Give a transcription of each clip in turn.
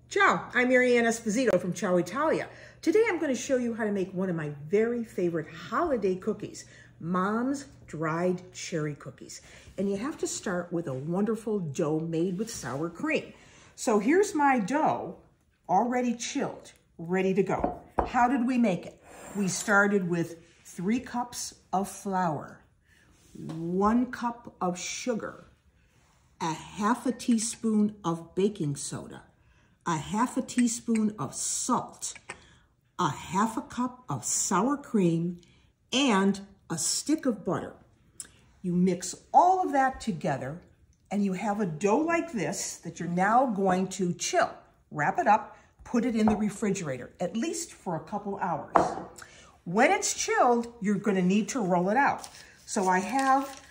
Ciao, I'm Marianne Esposito from Ciao Italia. Today I'm going to show you how to make one of my very favorite holiday cookies, Mom's dried cherry cookies. And you have to start with a wonderful dough made with sour cream. So here's my dough, already chilled, ready to go. How did we make it? We started with 3 cups of flour, 1 cup of sugar, a half a teaspoon of baking soda, a half a teaspoon of salt, a half a cup of sour cream, and a stick of butter. You mix all of that together and you have a dough like this that you're now going to chill. Wrap it up, put it in the refrigerator, at least for a couple hours. When it's chilled, you're going to need to roll it out. So I have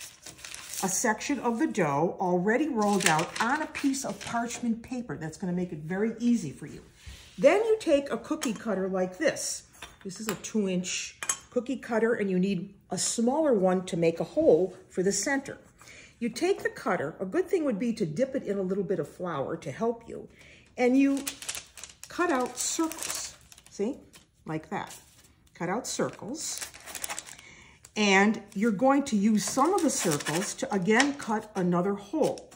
a section of the dough already rolled out on a piece of parchment paper. That's going to make it very easy for you. Then you take a cookie cutter like this. This is a 2-inch cookie cutter, and you need a smaller one to make a hole for the center. You take the cutter, a good thing would be to dip it in a little bit of flour to help you, and you cut out circles, see, like that. Cut out circles. And you're going to use some of the circles to, again, cut another hole.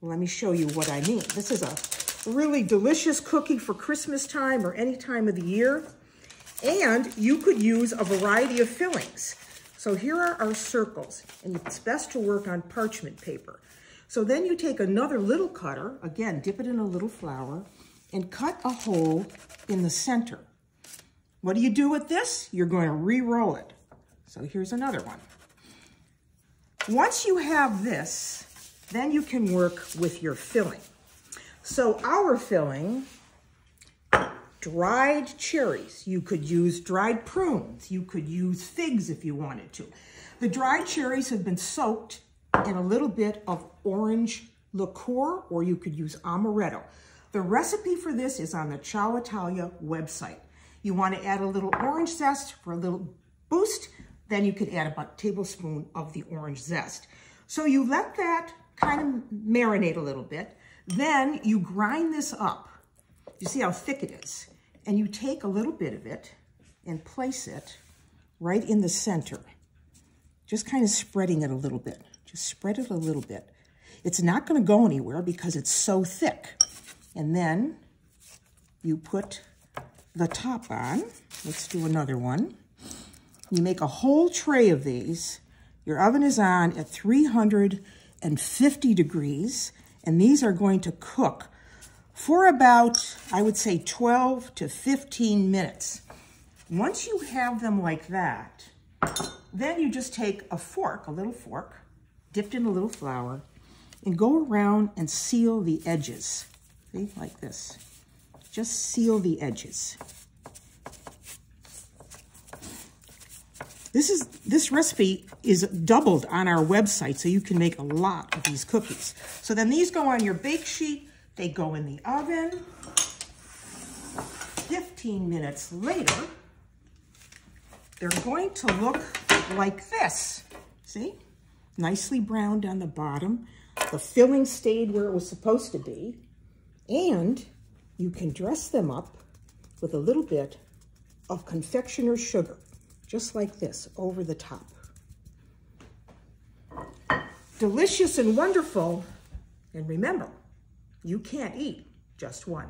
Let me show you what I mean. This is a really delicious cookie for Christmas time or any time of the year. And you could use a variety of fillings. So here are our circles, and it's best to work on parchment paper. So then you take another little cutter, again, dip it in a little flour, and cut a hole in the center. What do you do with this? You're going to re-roll it. So here's another one. Once you have this, then you can work with your filling. So our filling, dried cherries. You could use dried prunes. You could use figs if you wanted to. The dried cherries have been soaked in a little bit of orange liqueur, or you could use amaretto. The recipe for this is on the Ciao Italia website. You want to add a little orange zest for a little boost. Then you could add about a tablespoon of the orange zest. So you let that kind of marinate a little bit. Then you grind this up. You see how thick it is. And you take a little bit of it and place it right in the center. Just kind of spreading it a little bit. Just spread it a little bit. It's not going to go anywhere because it's so thick. And then you put the top on. Let's do another one. You make a whole tray of these. Your oven is on at 350 degrees, and these are going to cook for about, I would say, 12 to 15 minutes. Once you have them like that, then you just take a fork, a little fork, dipped in a little flour, and go around and seal the edges. See, like this. Just seal the edges. This recipe is doubled on our website, so you can make a lot of these cookies. So then these go on your bake sheet. They go in the oven. 15 minutes later, they're going to look like this. See? Nicely browned on the bottom. The filling stayed where it was supposed to be. And you can dress them up with a little bit of confectioner's sugar. Just like this, over the top. Delicious and wonderful. And remember, you can't eat just one.